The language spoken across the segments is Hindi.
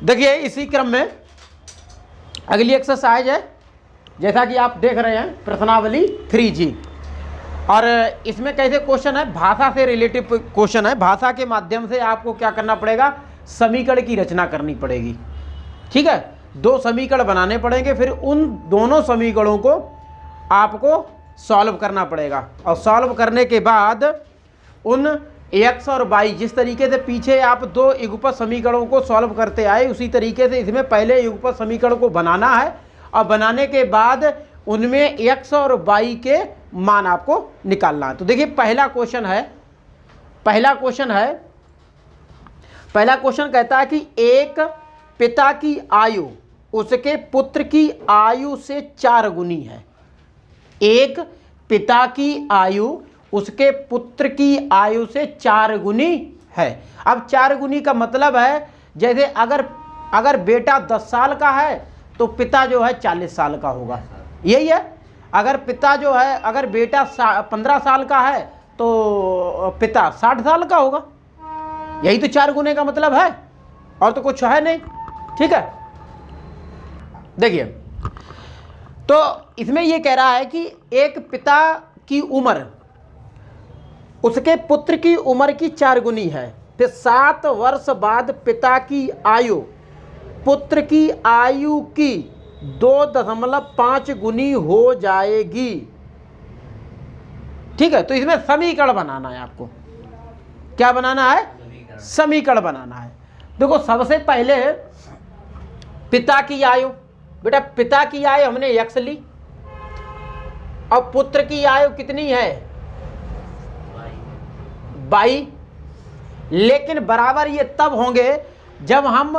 देखिए इसी क्रम में अगली एक्सरसाइज है, जैसा कि आप देख रहे हैं प्रश्नावली 3G, और इसमें कैसे क्वेश्चन है, भाषा से रिलेटिव क्वेश्चन है। भाषा के माध्यम से आपको क्या करना पड़ेगा, समीकरण की रचना करनी पड़ेगी। ठीक है, 2 समीकरण बनाने पड़ेंगे, फिर उन दोनों समीकरणों को आपको सॉल्व करना पड़ेगा, और सॉल्व करने के बाद उन x और y, जिस तरीके से पीछे आप 2 युगपत समीकरणों को सॉल्व करते आए, उसी तरीके से इसमें पहले युगपत समीकरण को बनाना है, और बनाने के बाद उनमें x और y के मान आपको निकालना है। तो देखिए पहला क्वेश्चन कहता है कि एक पिता की आयु उसके पुत्र की आयु से 4 गुनी है। एक पिता की आयु उसके पुत्र की आयु से 4 गुनी है। अब 4 गुनी का मतलब है, जैसे अगर बेटा 10 साल का है तो पिता जो है 40 साल का होगा, यही है। अगर पिता जो है, अगर बेटा 15 साल का है तो पिता 60 साल का होगा। यही तो 4 गुने का मतलब है, और तो कुछ है नहीं। ठीक है, देखिए तो इसमें यह कह रहा है कि एक पिता की उम्र उसके पुत्र की उम्र की 4 गुनी है, फिर 7 वर्ष बाद पिता की आयु पुत्र की आयु की 2.5 गुनी हो जाएगी। ठीक है, तो इसमें समीकरण बनाना है आपको। क्या बनाना है, समीकरण बनाना है। देखो सबसे पहले पिता की आयु, बेटा पिता की आयु हमने x ली, और पुत्र की आयु कितनी है, y, लेकिन बराबर ये तब होंगे जब हम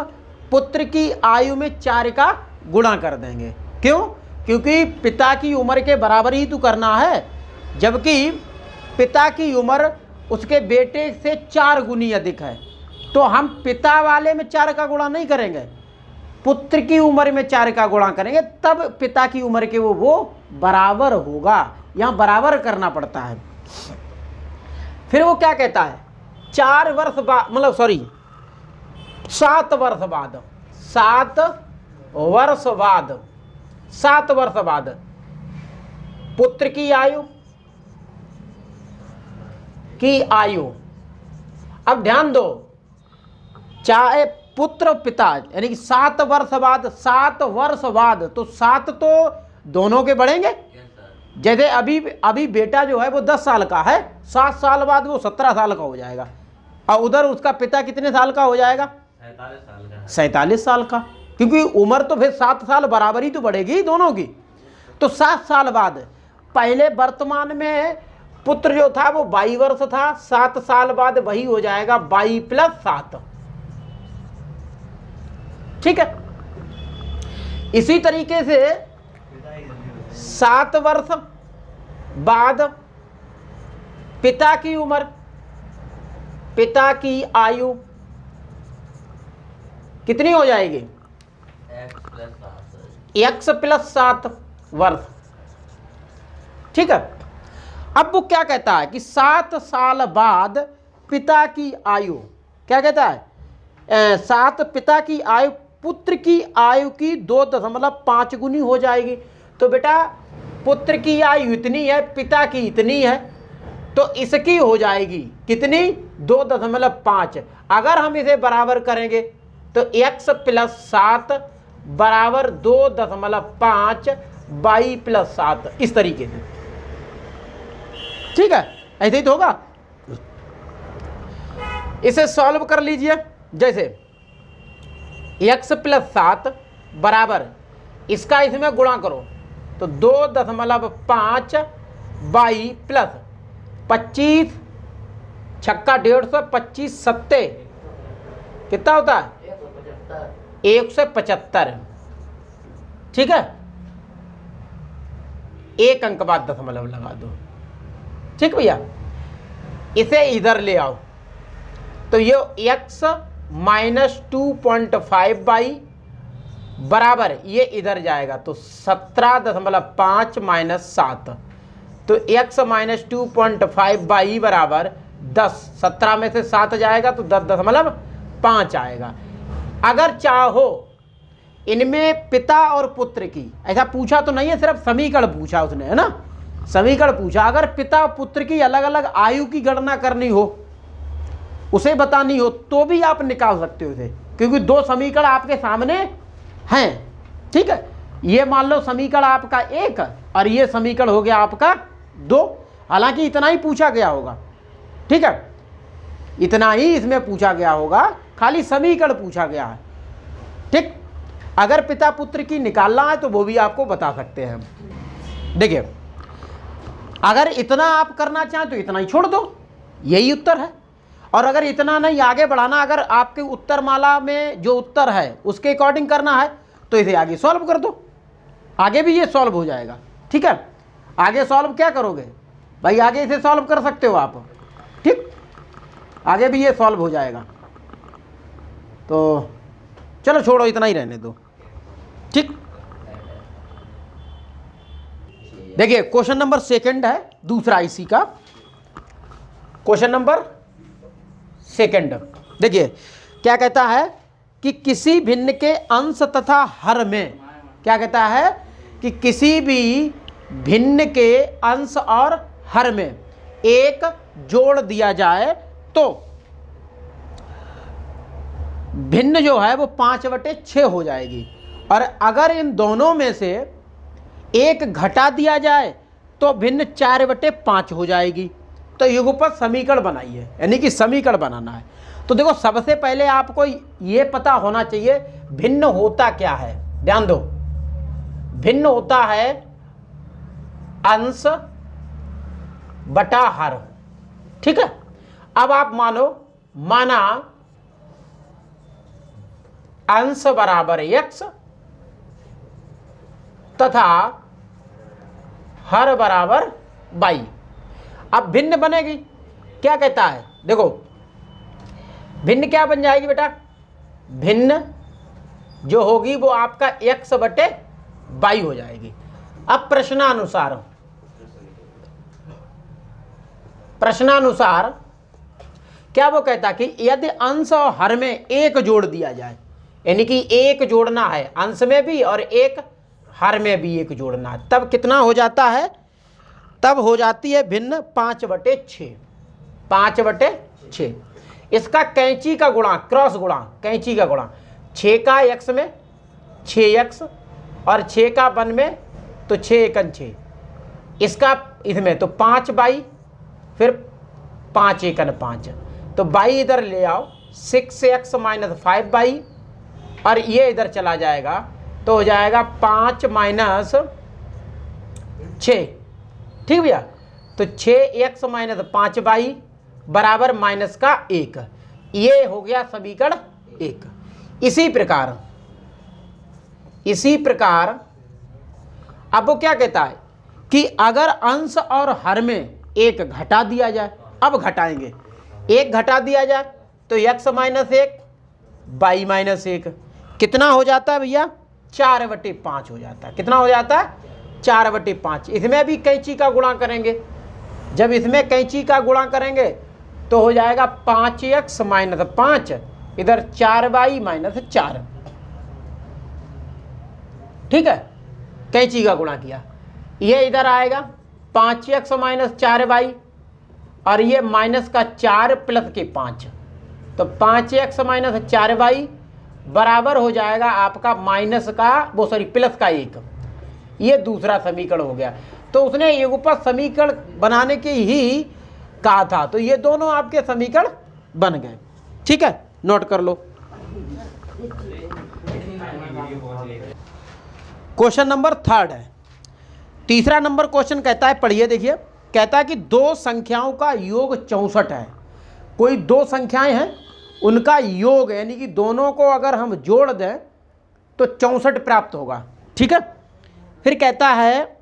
पुत्र की आयु में 4 का गुणा कर देंगे। क्यों, क्योंकि पिता की उम्र के बराबर ही तो करना है, जबकि पिता की उम्र उसके बेटे से 4 गुनी अधिक है, तो हम पिता वाले में 4 का गुणा नहीं करेंगे, पुत्र की उम्र में 4 का गुणा करेंगे, तब पिता की उम्र के वो बराबर होगा। यहाँ बराबर करना पड़ता है। फिर वो क्या कहता है, 4 वर्ष बाद, मतलब सॉरी 7 वर्ष बाद, 7 वर्ष बाद पुत्र की आयु। अब ध्यान दो, चाहे पुत्र पिता, यानी कि 7 वर्ष बाद, तो 7 तो दोनों के बढ़ेंगे। जैसे अभी बेटा जो है वो 10 साल का है, 7 साल बाद वो 17 साल का हो जाएगा, और उधर उसका पिता कितने साल का हो जाएगा, 47 साल का, क्योंकि उम्र तो फिर 7 साल बराबर ही तो बढ़ेगी दोनों की। तो 7 साल बाद, पहले वर्तमान में पुत्र जो था वो 22 वर्ष था, 7 साल बाद वही हो जाएगा 22 + 7। ठीक है, इसी तरीके से 7 वर्ष बाद पिता की उम्र, पिता की आयु कितनी हो जाएगी, x + 7 वर्ष। ठीक है, अब वो क्या कहता है कि 7 साल बाद पिता की आयु, क्या कहता है, 7 पिता की आयु पुत्र की आयु की 2.5 गुनी हो जाएगी। तो बेटा पुत्र की आयु इतनी है, पिता की इतनी है, तो इसकी हो जाएगी कितनी, 2.5। अगर हम इसे बराबर करेंगे तो x + 7 बराबर 2.5 22 + 7, इस तरीके से। ठीक है, ऐसे ही तो होगा। इसे सॉल्व कर लीजिए, जैसे x + 7 बराबर, इसका इसमें गुणा करो तो 2.5 22 + 25 छक्का 150, 25 सत्ते कितना होता है, 175। ठीक है, एक अंक बाद दशमलव लगा दो। ठीक भैया, इसे इधर ले आओ तो ये x - 2.5 बराबर ये इधर जाएगा तो 17.5 - 7, तो x - 2.5 बराबर 10। 17 में से 7 जाएगा तो 10.5 आएगा। अगर चाहो इनमें पिता और पुत्र की, ऐसा पूछा तो नहीं है, सिर्फ समीकरण पूछा उसने, है ना, समीकरण पूछा। अगर पिता और पुत्र की अलग अलग आयु की गणना करनी हो, उसे बतानी हो, तो भी आप निकाल सकते हो इसे, क्योंकि दो समीकरण आपके सामने हैं। ठीक है, ये मान लो समीकरण आपका एक और ये समीकरण हो गया आपका दो। हालांकि इतना ही पूछा गया होगा, ठीक है, इतना ही इसमें पूछा गया होगा, खाली समीकरण पूछा गया है। ठीक, अगर पिता पुत्र की निकालना है तो वो भी आपको बता सकते हैं। देखिए, अगर इतना आप करना चाहें तो इतना ही छोड़ दो, यही उत्तर है। और अगर इतना नहीं आगे बढ़ाना, अगर आपके उत्तर माला में जो उत्तर है उसके अकॉर्डिंग करना है तो इसे आगे सॉल्व कर दो, आगे भी ये सॉल्व हो जाएगा। ठीक है, आगे सॉल्व क्या करोगे भाई, आगे इसे सॉल्व कर सकते हो आप। ठीक, आगे भी ये सॉल्व हो जाएगा। तो चलो छोड़ो, इतना ही रहने दो। ठीक, देखिए क्वेश्चन नंबर सेकंड है, दूसरा इसी का क्वेश्चन नंबर सेकंड। देखिए क्या कहता है कि किसी भिन्न के अंश तथा हर में, क्या कहता है कि किसी भी भिन्न के अंश और हर में एक जोड़ दिया जाए तो भिन्न जो है वो 5/6 हो जाएगी, और अगर इन दोनों में से एक घटा दिया जाए तो भिन्न 4/5 हो जाएगी। तो युगपत समीकरण बनाइए, यानी कि समीकरण बनाना है। तो देखो, सबसे पहले आपको ये पता होना चाहिए भिन्न होता क्या है। ध्यान दो, भिन्न होता है अंश बटा हर। ठीक है, अब आप माना अंश बराबर x तथा हर बराबर y। अब भिन्न बनेगी, क्या कहता है, देखो भिन्न क्या बन जाएगी बेटा, भिन्न जो होगी वो आपका x बटे y हो जाएगी। अब प्रश्नानुसार क्या वो कहता कि यदि अंश और हर में एक जोड़ दिया जाए, यानी कि एक जोड़ना है, अंश में भी और एक हर में भी एक जोड़ना है, तब कितना हो जाता है, तब हो जाती है भिन्न 5/6। 5/6 इसका कैंची का गुणा, क्रॉस गुणा, कैंची का गुणा, 6 का x में 6x और 6 का 1 में तो 6 एकन 6, इसका इसमें तो 5/, फिर 5 एकन 5, तो बाई इधर ले आओ, 6x - 5/, और ये इधर चला जाएगा तो हो जाएगा 5 - 6। ठीक भैया, तो 6x - 5/, बराबर माइनस का 1। ये हो गया समीकरण 1। इसी प्रकार अब वो क्या कहता है कि अगर अंश और हर में एक घटा दिया जाए, अब घटाएंगे, एक घटा दिया जाए तो x - 1 y - 1 कितना हो जाता है भैया, 4/5 हो जाता है। कितना हो जाता है, 4/5। इसमें भी कैंची का गुणा करेंगे, जब इसमें कैंची का गुणा करेंगे तो हो जाएगा 5x - 5, इधर 4y - 4। ठीक है, कैंची का गुणा किया, ये इधर आएगा 5x - 4y, और ये माइनस का 4 प्लस के 5, तो 5x - 4y बराबर हो जाएगा आपका माइनस का प्लस का 1। ये दूसरा समीकरण हो गया। तो उसने युगपत समीकरण बनाने के ही कहा था, तो ये दोनों आपके समीकरण बन गए। ठीक है, नोट कर लो। क्वेश्चन नंबर 3 है, तीसरा नंबर क्वेश्चन कहता है, पढ़िए देखिए, कहता है कि दो संख्याओं का योग 64 है। कोई दो संख्याएं हैं, उनका योग यानी कि दोनों को अगर हम जोड़ दें तो 64 प्राप्त होगा। ठीक है, फिर कहता है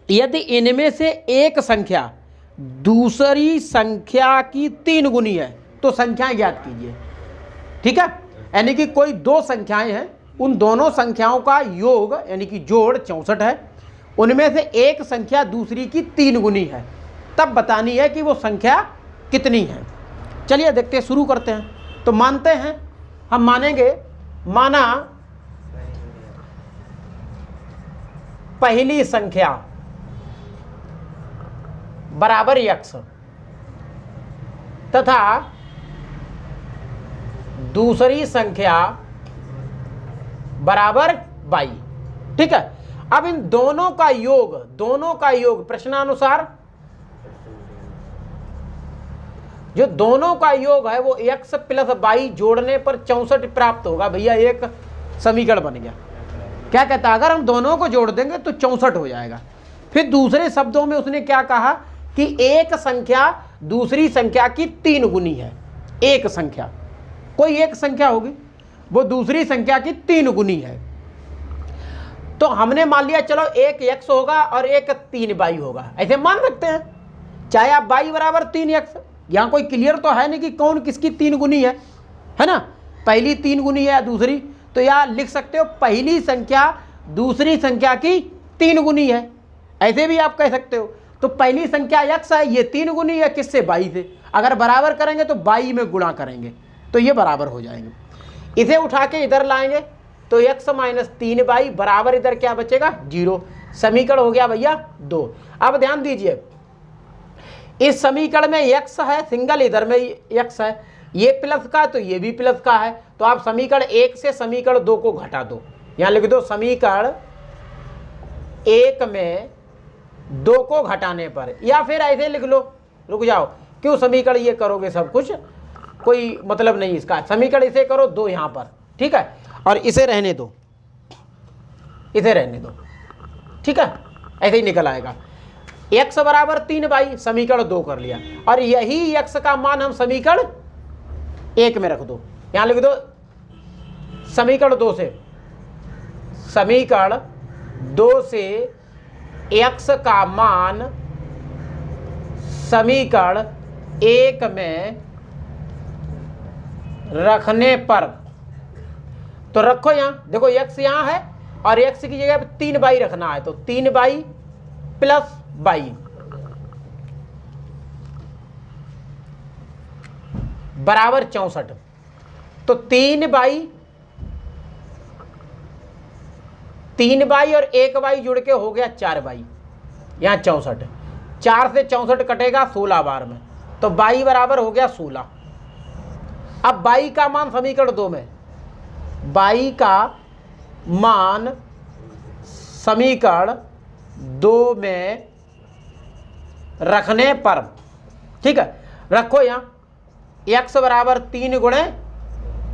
यदि इनमें से एक संख्या दूसरी संख्या की 3 गुनी है तो संख्याएं ज्ञात कीजिए। ठीक है, यानी कि कोई दो संख्याएं हैं, उन दोनों संख्याओं का योग यानी कि जोड़ 64 है, उनमें से एक संख्या दूसरी की 3 गुनी है, तब बतानी है कि वो संख्या कितनी है। चलिए देखते हैं, शुरू करते हैं। तो मानते हैं, हम मानेंगे माना पहली संख्या बराबर x तथा दूसरी संख्या बराबर y। ठीक है, अब इन दोनों का योग प्रश्नानुसार जो दोनों का योग है वो x प्लस y जोड़ने पर 64 प्राप्त होगा। भैया एक समीकरण बन गया। क्या कहता है, अगर हम दोनों को जोड़ देंगे तो 64 हो जाएगा। फिर दूसरे शब्दों में उसने क्या कहा कि एक संख्या दूसरी संख्या की 3 गुनी है। एक संख्या, कोई एक संख्या होगी वो दूसरी संख्या की 3 गुनी है। तो हमने मान लिया चलो एक x होगा और एक 3y होगा, ऐसे मान सकते हैं। चाहे आप y बराबर 3x, यहाँ कोई क्लियर तो है नहीं कि कौन किसकी 3 गुनी है ना, पहली 3 गुनी है या दूसरी। तो यहाँ लिख सकते हो पहली संख्या दूसरी संख्या की 3 गुनी है, ऐसे भी आप कह सकते हो। तो पहली संख्या x है, ये 3 गुनी है किससे, y से। अगर बराबर करेंगे तो y में गुणा करेंगे तो ये बराबर हो जाएंगे। इसे उठा के इधर लाएंगे तो x माइनस 3y बराबर इधर क्या बचेगा 0। समीकरण हो गया भैया 2। अब ध्यान दीजिए, इस समीकरण में x है सिंगल, इधर में x है, ये प्लस का तो ये भी प्लस का है। तो आप समीकरण 1 से समीकरण 2 को घटा दो। यहाँ लिख दो समीकरण 1 में 2 को घटाने पर, या फिर ऐसे लिख लो, रुक जाओ, क्यों समीकरण ये करोगे सब कुछ, कोई मतलब नहीं इसका। समीकरण इसे करो 2 यहाँ पर, ठीक है, और इसे रहने दो, इसे रहने दो, ठीक है, ऐसे ही निकल आएगा। x बराबर 3y समीकरण 2 कर लिया, और यही x का मान हम समीकरण 1 में रख दो। यहाँ लिख दो समीकरण 2 से, समीकरण 2 से x का मान समीकरण 1 में रखने पर, तो रखो यहाँ देखो x यहाँ है और x की जगह पे 3y रखना है, तो 3y प्लस y बराबर 64। तो 3y और 1y जुड़ के हो गया 4y, यहाँ 64। 4 से 64 कटेगा 16 बार में, तो y बराबर हो गया 16। अब y का मान समीकरण 2 में, y का मान समीकरण 2 में रखने पर, ठीक है, रखो यहाँ x बराबर 3 गुणे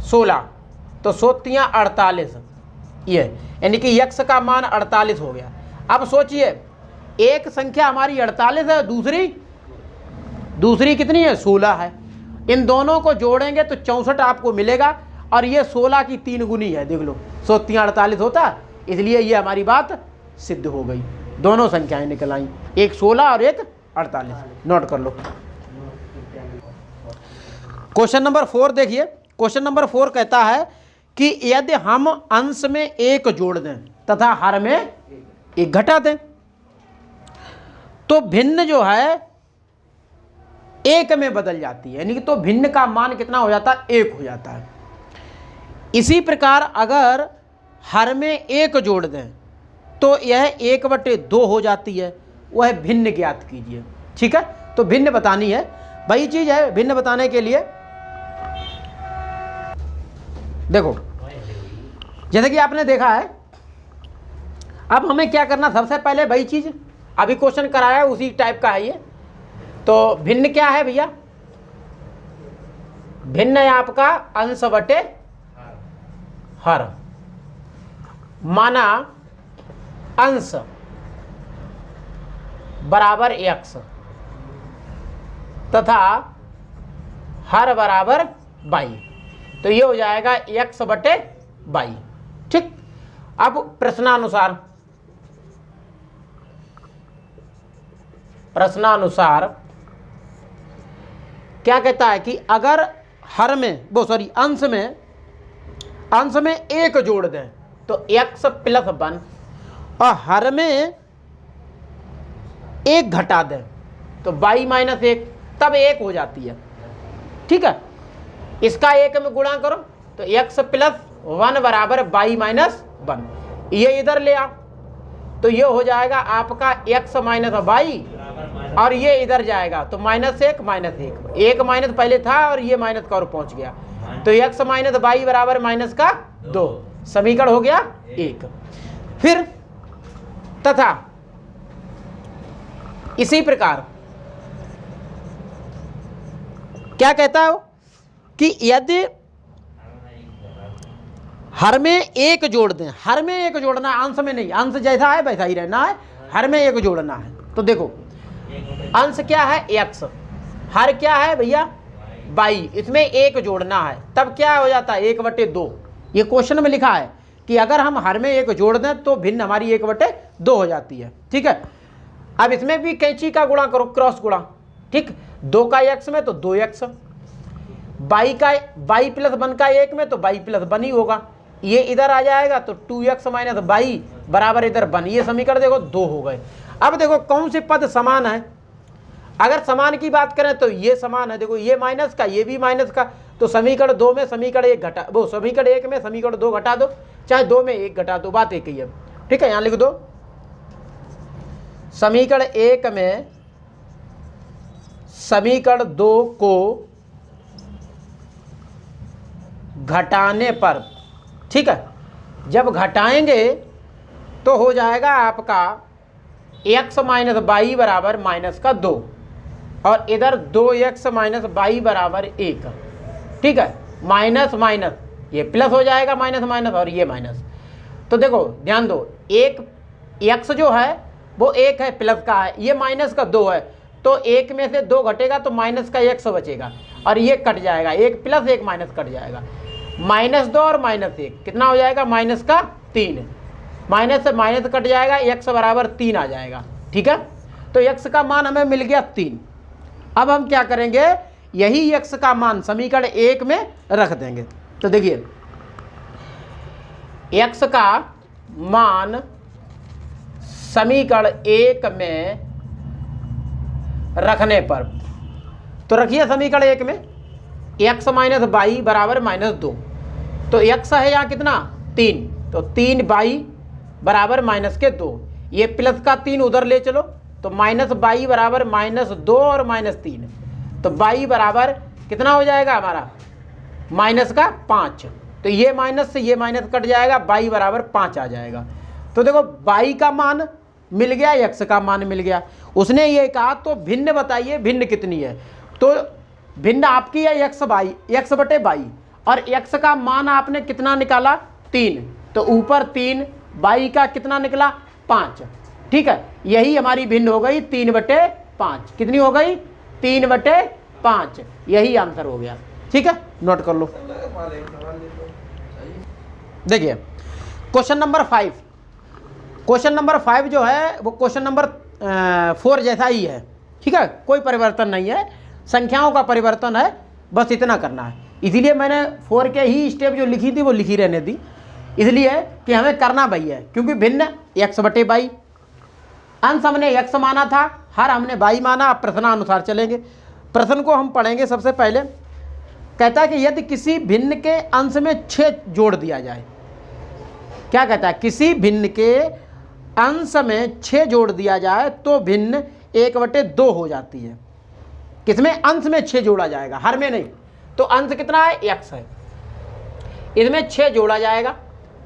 16, तो 48, ये यानी कि x का मान 48 हो गया। अब सोचिए एक संख्या हमारी 48 है, दूसरी कितनी है 16 है। इन दोनों को जोड़ेंगे तो 64 आपको मिलेगा, और ये 16 की 3 गुनी है, देख लो 48 होता, इसलिए ये हमारी बात सिद्ध हो गई। दोनों संख्याएं निकल आई, एक 16 और एक 48, नोट कर लो। क्वेश्चन नंबर 4 देखिए। क्वेश्चन नंबर 4 कहता है कि यदि हम अंश में 1 जोड़ दें तथा हर में 1 घटा दें तो भिन्न जो है 1 में बदल जाती है, यानी कि तो भिन्न का मान कितना हो जाता है 1 हो जाता है। इसी प्रकार अगर हर में 1 जोड़ दें तो यह 1/2 हो जाती है, वह भिन्न ज्ञात कीजिए। ठीक है, तो भिन्न बतानी है, वही चीज है। भिन्न बताने के लिए देखो, जैसे कि आपने देखा है, अब हमें क्या करना, सबसे पहले वही चीज अभी क्वेश्चन कराया है उसी टाइप का है ये। तो भिन्न क्या है भैया, भिन्न है आपका अंश बटे हर। माना अंश बराबर x तथा हर बराबर y, तो ये हो जाएगा x बटे y। ठीक, अब प्रश्नानुसार क्या कहता है कि अगर हर में अंश में 1 जोड़ दें तो x प्लस 1, और हर में 1 घटा दें तो y माइनस 1, तब 1 हो जाती है। ठीक है, इसका 1 में गुणा करो तो x प्लस 1 बराबर बाई माइनस 1, ये इधर ले आओ तो ये हो जाएगा आपका x माइनस बाई, और ये इधर जाएगा तो -1 -1, एक माइनस पहले था और ये माइनस का और पहुंच गया, तो x माइनस बाई बराबर माइनस का 2, समीकरण हो गया 1। फिर तथा इसी प्रकार क्या कहता है कि यदि हर में एक जोड़ दें, हर में एक जोड़ना है, अंश में नहीं, अंश जैसा है वैसा ही रहना है, हर में एक जोड़ना है। तो देखो अंश क्या है x, हर क्या है भैया बाई, इसमें एक जोड़ना है, तब क्या हो जाता है 1/2। ये क्वेश्चन में लिखा है कि अगर हम हर में एक जोड़ दें तो भिन्न हमारी 1/2 हो जाती है। ठीक है, अब इसमें भी कैंची का गुणा करो, क्रॉस गुणा। ठीक, 2 का x में तो 2x, बाई का बाई प्लस 1 का 1 में तो बाई प्लस 1 ही होगा, ये इधर आ जाएगा तो 2x माइनस बाई बराबर इधर 1, ये समीकरण देखो 2 हो गए। अब देखो कौन से पद समान है, अगर समान की बात करें तो ये समान है, देखो ये माइनस का ये भी माइनस का, तो समीकरण 2 में समीकरण 1 घटा, वो समीकरण 1 में समीकरण 2 घटा दो, चाहे 2 में 1 घटा दो, बात एक ही है। ठीक है, यहां लिख दो समीकरण 1 में समीकरण 2 को घटाने पर, ठीक है, जब घटाएंगे तो हो जाएगा आपका x माइनस बाई बराबर माइनस का 2, और इधर 2x माइनस बाई बराबर 1। ठीक है, माइनस माइनस ये प्लस हो जाएगा, माइनस माइनस और ये माइनस। तो देखो ध्यान दो, एक x जो है वो 1 है, प्लस का है, ये माइनस का 2 है, तो 1 में से 2 घटेगा तो माइनस का x बचेगा, और ये कट जाएगा, 1 प्लस 1 माइनस कट जाएगा, -2 और -1 कितना हो जाएगा माइनस का 3, माइनस से माइनस कट जाएगा, x बराबर 3 आ जाएगा। ठीक है, तो x का मान हमें मिल गया 3। अब हम क्या करेंगे, यही x का मान समीकरण 1 में रख देंगे। तो देखिए x का मान समीकरण 1 में रखने पर, तो रखिए समीकरण 1 में x माइनस बाई बराबर -2, तो x है यहाँ कितना 3, तो 3 बाई बराबर माइनस के 2, ये प्लस का 3 उधर ले चलो, तो माइनस बाई बराबर -2 और -3, तो बाई बराबर कितना हो जाएगा हमारा माइनस का 5, तो ये माइनस से ये माइनस कट जाएगा, बाई बराबर 5 आ जाएगा। तो देखो बाई का मान मिल गया, x का मान मिल गया। उसने ये कहा तो भिन्न बताइए, भिन्न कितनी है, तो भिन्न आपकी है x/बाई, और x का मान आपने कितना निकाला 3, तो ऊपर 3, बाई का कितना निकला 5। ठीक है, यही हमारी भिन्न हो गई 3/5, कितनी हो गई 3/5, यही आंसर हो गया। ठीक है, नोट कर लो। देखिए क्वेश्चन नंबर 5, क्वेश्चन नंबर 5 जो है वो क्वेश्चन नंबर 4 जैसा ही है। ठीक है, कोई परिवर्तन नहीं है, संख्याओं का परिवर्तन है, बस इतना करना है। इसीलिए मैंने 4 के ही स्टेप जो लिखी थी वो लिखी रहने दी, इसलिए कि हमें करना वही है, क्योंकि भिन्न x/बाई, अंश हमने x माना था, हर हमने बाई माना। अब प्रश्नानुसार चलेंगे, प्रश्न को हम पढ़ेंगे। सबसे पहले कहता है कि यदि किसी भिन्न के अंश में 6 जोड़ दिया जाए, क्या कहता है, किसी भिन्न के अंश में 6 जोड़ दिया जाए तो भिन्न 1/2 हो जाती है। किसमें, अंश में 6 जोड़ा जाएगा, हर में नहीं, तो अंश कितना है x है, इसमें 6 जोड़ा जाएगा,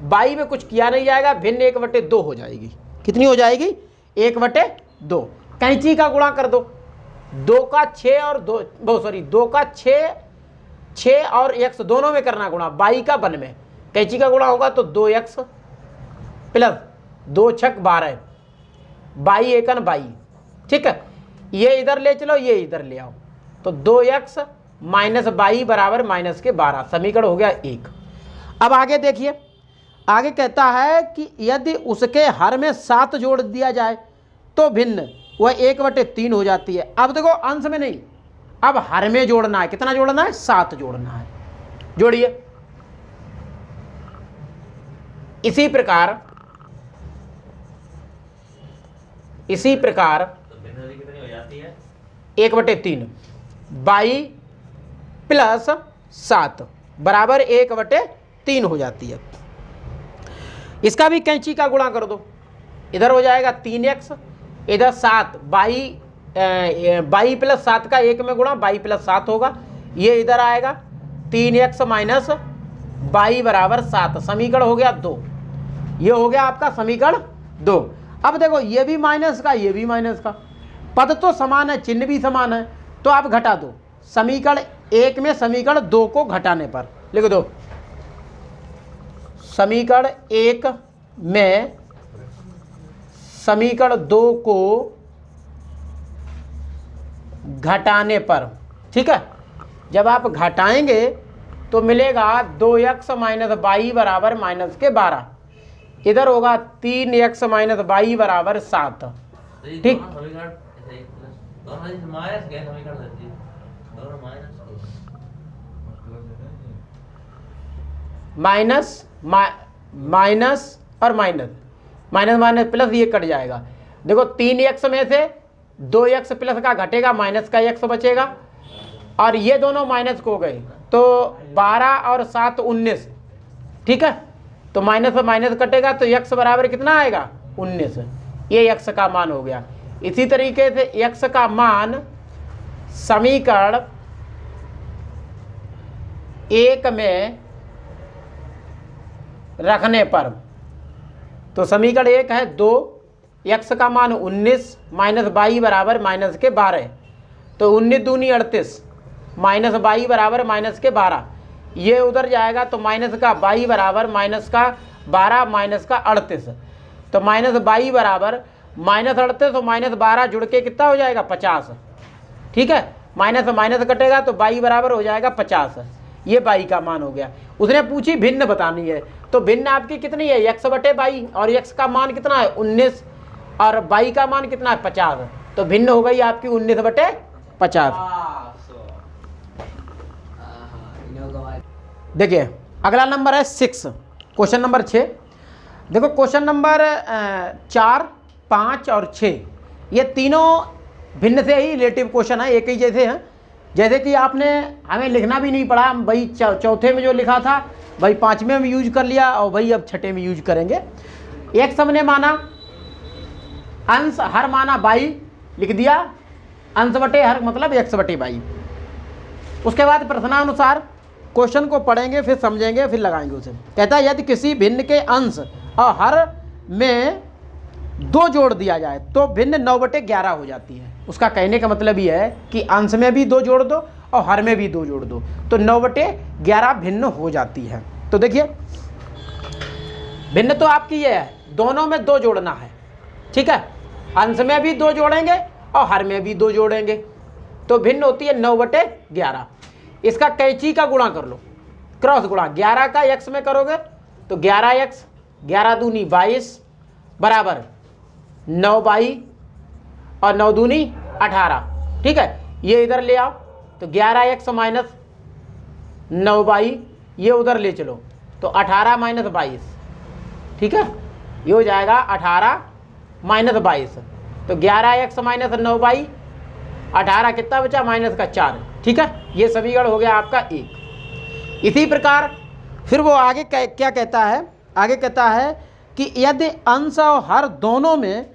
बाई में कुछ किया नहीं जाएगा, भिन्न 1/2 हो जाएगी। कितनी हो जाएगी 1/2। कैंची का गुणा कर दो, 2 का 6 और 2 का 6 और x दोनों में करना गुणा, बाई का 1 में, कैंची का गुणा होगा तो 2x प्लस 2 छक 12, बाई एकन बाई। ठीक है, ये इधर ले चलो, ये इधर ले आओ, तो 2x माइनस बाई बराबर -12, समीकरण हो गया 1। अब आगे देखिए, आगे कहता है कि यदि उसके हर में 7 जोड़ दिया जाए तो भिन्न वह 1/3 हो जाती है। अब देखो अंश में नहीं, अब हर में जोड़ना है, कितना जोड़ना है 7 जोड़ना है, जोड़िए। इसी प्रकार 1/3 बाई प्लस 7 बराबर 1/3 3 हो जाती है। इसका भी कैंची का गुणा कर दो, इधर हो जाएगा 3x, इधर 7, बाई प्लस 7 का 1 में गुणा, बाई प्लस 7 होगा, ये इधर आएगा 3x माइनस बाई बराबर 7, समीकरण हो गया 2। ये हो गया आपका समीकरण 2। अब देखो ये भी माइनस का, ये भी माइनस का, पद तो समान है, चिन्ह भी समान है, तो आप घटा दो। समीकरण 1 में समीकरण 2 को घटाने पर लिख दो, समीकरण 1 में समीकरण 2 को घटाने पर, ठीक है, जब आप घटाएंगे तो मिलेगा 2x माइनस बाई बराबर माइनस के 12, इधर होगा 3x माइनस बाई बराबर 7, ठीक। माइनस माइनस और माइनस, माइनस माइनस प्लस, ये कट जाएगा। देखो 3x में से 2x प्लस का घटेगा, माइनस का x बचेगा, और ये दोनों माइनस को गए, तो 12 और 7 19, ठीक है। तो माइनस और माइनस कटेगा तो x बराबर कितना आएगा 19, ये x का मान हो गया। इसी तरीके से x का मान समीकरण 1 में रखने पर, तो समीकरण 1 है 2, x का मान 19 माइनस बाई बराबर माइनस के 12, तो 19 दूनी 38 माइनस बाई बराबर माइनस के 12, ये उधर जाएगा तो माइनस का बाई बराबर माइनस का 12 माइनस का 38, तो माइनस बाई बराबर माइनस 38 और माइनस 12 जुड़ के कितना हो जाएगा 50, ठीक है। माइनस माइनस कटेगा तो बाई बराबर हो जाएगा 50, ये बाई का मान हो गया। उसने पूछी भिन्न बतानी है, तो भिन्न आपकी कितनी है x बटे बाई, और x का मान कितना है 19 और बाई का मान कितना है 50, तो भिन्न हो गई आपकी 19 बटे 50। देखिए अगला नंबर है 6, क्वेश्चन नंबर 6। देखो क्वेश्चन नंबर 4, 5 और 6 ये तीनों भिन्न से ही रिलेटिव क्वेश्चन है, एक ही जैसे हैं। जैसे कि आपने हमें लिखना भी नहीं पड़ा, भाई चौथे में जो लिखा था भाई 5वें में यूज कर लिया, और भाई अब 6ठे में यूज करेंगे। एक हमने माना अंश, हर माना बाई, लिख दिया अंश बटे हर मतलब x बटे बाई। उसके बाद प्रश्नानुसार क्वेश्चन को पढ़ेंगे, फिर समझेंगे, फिर लगाएंगे उसे। कहता है यदि किसी भिन्न के अंश और हर में 2 जोड़ दिया जाए तो भिन्न 9/11 हो जाती है। उसका कहने का मतलब ये है कि अंश में भी 2 जोड़ दो और हर में भी 2 जोड़ दो, तो 9/11 भिन्न हो जाती है। तो देखिए भिन्न तो आपकी ये है, दोनों में 2 जोड़ना है, ठीक है। अंश में भी 2 जोड़ेंगे और हर में भी 2 जोड़ेंगे, तो भिन्न होती है 9/11। इसका कैंची का गुणा कर लो, क्रॉस गुणा, 11 का x में करोगे तो 11x, 11 दूनी 22 बराबर 9 बाई और 9 दूनी 18, ठीक है। ये इधर ले आओ तो 11x माइनस 9 बाई, ये उधर ले चलो तो 18 माइनस 22, ठीक है। ये हो जाएगा 18 माइनस 22, तो 11x माइनस 9 बाई, 18 कितना बचा माइनस का 4, ठीक है। ये समीकरण हो गया आपका 1। इसी प्रकार फिर वो आगे क्या कहता है, आगे कहता है कि यदि अंश और हर दोनों में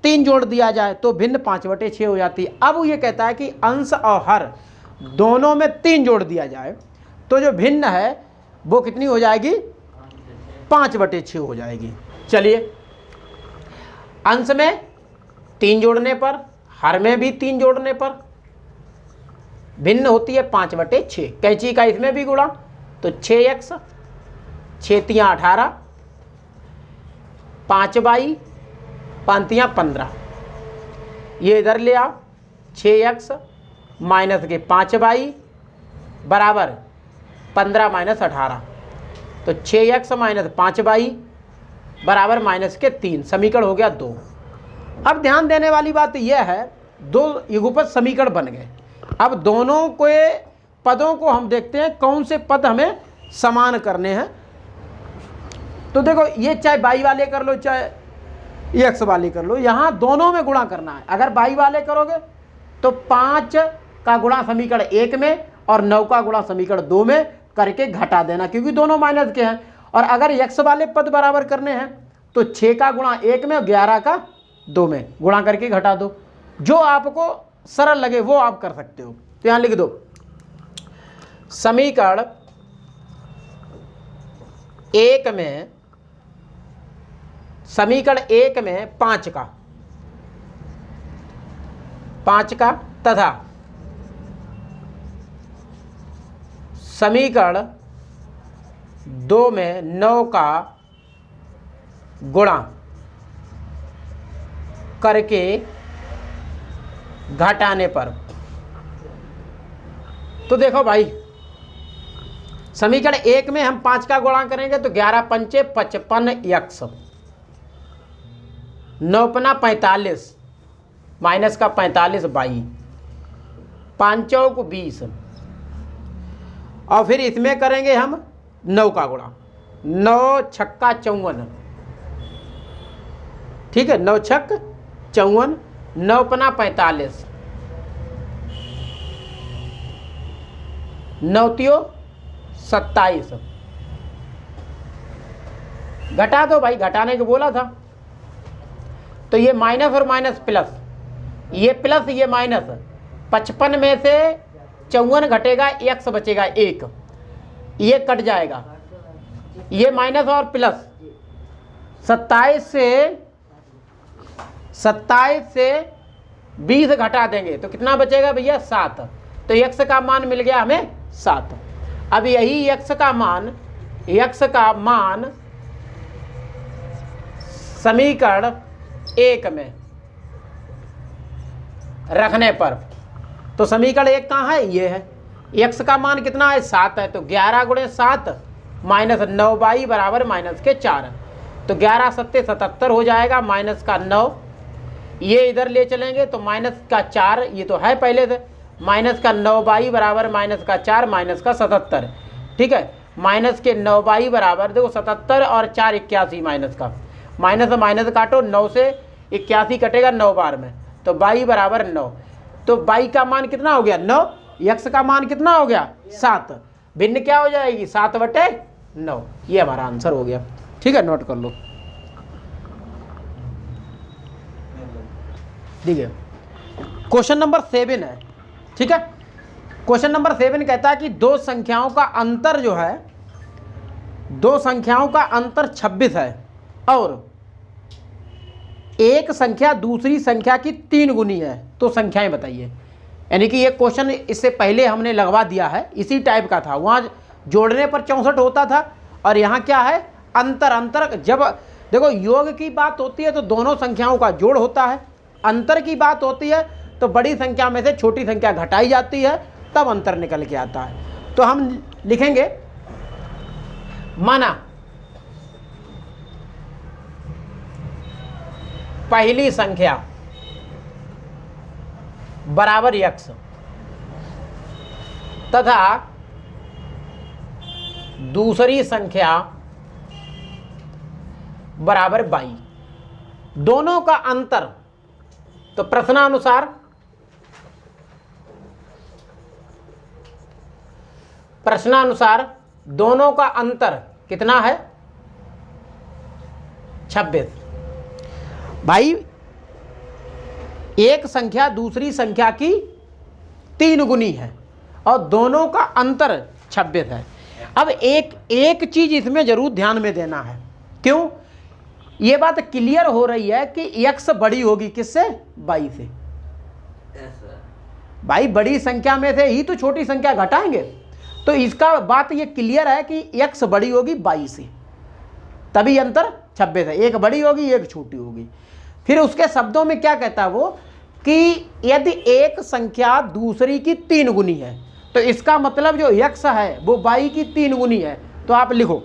3 जोड़ दिया जाए तो भिन्न 5/6 हो जाती है। अब वो ये कहता है कि अंश और हर दोनों में 3 जोड़ दिया जाए तो जो भिन्न है वो कितनी हो जाएगी 5/6 हो जाएगी। चलिए अंश में 3 जोड़ने पर, हर में भी 3 जोड़ने पर भिन्न होती है 5/6। कैंची का इसमें भी गुणा, तो 6x, 6 तियाँ 18, 5 बाई, 5 तियाँ 15, ये इधर ले आओ 6x माइनस के 5 बाई बराबर 15 माइनस 18, तो 6x माइनस 5 बाई बराबर माइनस के 3, समीकरण हो गया 2। अब ध्यान देने वाली बात यह है 2 युगपद समीकरण बन गए। अब दोनों के पदों को हम देखते हैं कौन से पद हमें समान करने हैं। तो देखो ये चाहे बाई वाले कर लो चाहे एक्स वाले कर लो, यहाँ दोनों में गुणा करना है। अगर बाई वाले करोगे तो 5 का गुणा समीकरण 1 में और 9 का गुणा समीकरण 2 में, करके घटा देना, क्योंकि दोनों माइनस के हैं। और अगर x वाले पद बराबर करने हैं तो 6 का गुणा 1 में और 11 का 2 में गुणा करके घटा दो। जो आपको सरल लगे वो आप कर सकते हो। तो यहां लिख दो समीकरण 1 में 5 का तथा समीकरण 2 में 9 का गुणा करके घटाने पर। तो देखो भाई, समीकरण 1 में हम 5 का गुणा करेंगे तो 11 पंचे 55 x, 9 पना 45 माइनस का 45 22, 5 चौक 20। और फिर इसमें करेंगे हम 9 का गुणा, 9 छक्का 54, ठीक है, 9 छक्क 54, 9 पना 45, 9 तियो 27। घटा दो भाई, घटाने को बोला था। तो ये माइनस और माइनस प्लस, ये प्लस ये माइनस, 55 में से 54 घटेगा, x बचेगा 1, ये कट जाएगा, ये माइनस और प्लस, 27 से 20 घटा देंगे तो कितना बचेगा भैया 7। तो x का मान मिल गया हमें 7। अब यही x का मान समीकरण 1 में रखने पर, तो समीकरण 1 कहाँ है, ये है। x का मान कितना है 7 है, तो 11 गुणे 7 माइनस 9 बाई बराबर माइनस के 4। तो 11 सत्ते 77 हो जाएगा, माइनस का 9 ये इधर ले चलेंगे तो माइनस का 4, ये तो है पहले से, माइनस का 9 बाई बराबर माइनस का 4 माइनस का 77, ठीक है। माइनस के 9 बाई बराबर देखो 77 और 4 81, माइनस का माइनस माइनस काटो, 9 से 81 कटेगा 9 बार में, तो बाई बराबर 9। तो बाई का मान कितना हो गया 9, x का मान कितना हो गया 7, भिन्न क्या हो जाएगी 7/9। ये हमारा आंसर हो गया, ठीक है, नोट कर लो। ठीक है, क्वेश्चन नंबर 7 है, ठीक है। क्वेश्चन नंबर 7 कहता है कि दो संख्याओं का अंतर जो है, 2 संख्याओं का अंतर 26 है और एक संख्या दूसरी संख्या की 3 गुनी है, तो संख्याएं बताइए। यानी कि ये क्वेश्चन इससे पहले हमने लगवा दिया है, इसी टाइप का था। वहाँ जोड़ने पर 64 होता था और यहाँ क्या है अंतर। जब देखो योग की बात होती है तो दोनों संख्याओं का जोड़ होता है, अंतर की बात होती है तो बड़ी संख्या में से छोटी संख्या घटाई जाती है, तब अंतर निकल के आता है। तो हम लिखेंगे माना पहली संख्या बराबर x तथा दूसरी संख्या बराबर y, दोनों का अंतर। तो प्रश्नानुसार दोनों का अंतर कितना है 26। भाई एक संख्या दूसरी संख्या की 3 गुनी है और दोनों का अंतर 26 है। अब एक चीज इसमें जरूर ध्यान में देना है, क्यों, ये बात क्लियर हो रही है कि x बड़ी होगी किससे, y से। भाई बड़ी संख्या में से ही तो छोटी संख्या घटाएंगे, तो इसका बात ये क्लियर है कि x बड़ी होगी y से, तभी अंतर 26 है। एक बड़ी होगी एक छोटी होगी। फिर उसके शब्दों में क्या कहता है वो कि यदि एक संख्या दूसरी की 3 गुनी है तो इसका मतलब जो x है वो y की 3 गुनी है। तो आप लिखो,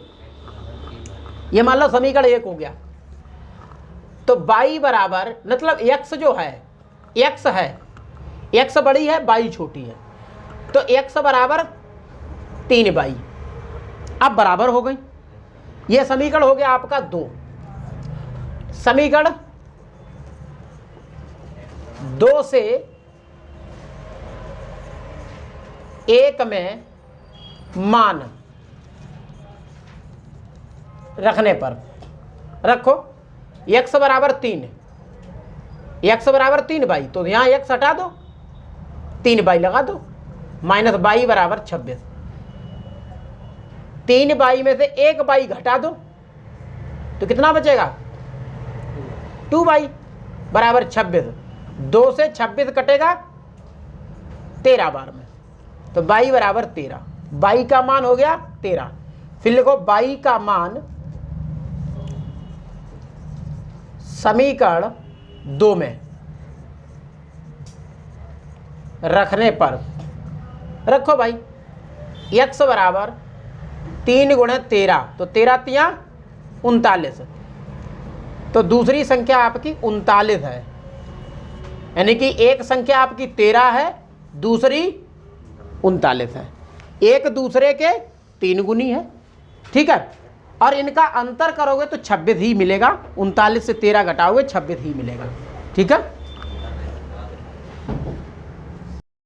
ये मान लो समीकरण 1 हो गया, तो y बराबर मतलब x जो है, x है, x बड़ी है y छोटी है, तो x बराबर 3y। अब बराबर हो गई, ये समीकरण हो गया आपका 2। समीकरण 2 से 1 में मान रखने पर रखो x बराबर 3, x बराबर 3y, तो यहाँ x हटा दो, 3y लगा दो, माइनस y बराबर 26। 3y में से 1y घटा दो तो कितना बचेगा, 2y बराबर 26। 2 से 26 कटेगा 13 बार में, तो y बराबर 13। y का मान हो गया 13। फिर लिखो y का मान समीकरण 2 में रखने पर रखो भाई, x बराबर 3 गुणे 13, तो 13 तिया 39, तो दूसरी संख्या आपकी 39 है, यानी कि एक संख्या आपकी 13 है, दूसरी 39 है, एक दूसरे के 3 गुनी है। ठीक है, और इनका अंतर करोगे तो 26 ही मिलेगा, 39 से 13 घटाओगे 26 ही मिलेगा। ठीक है।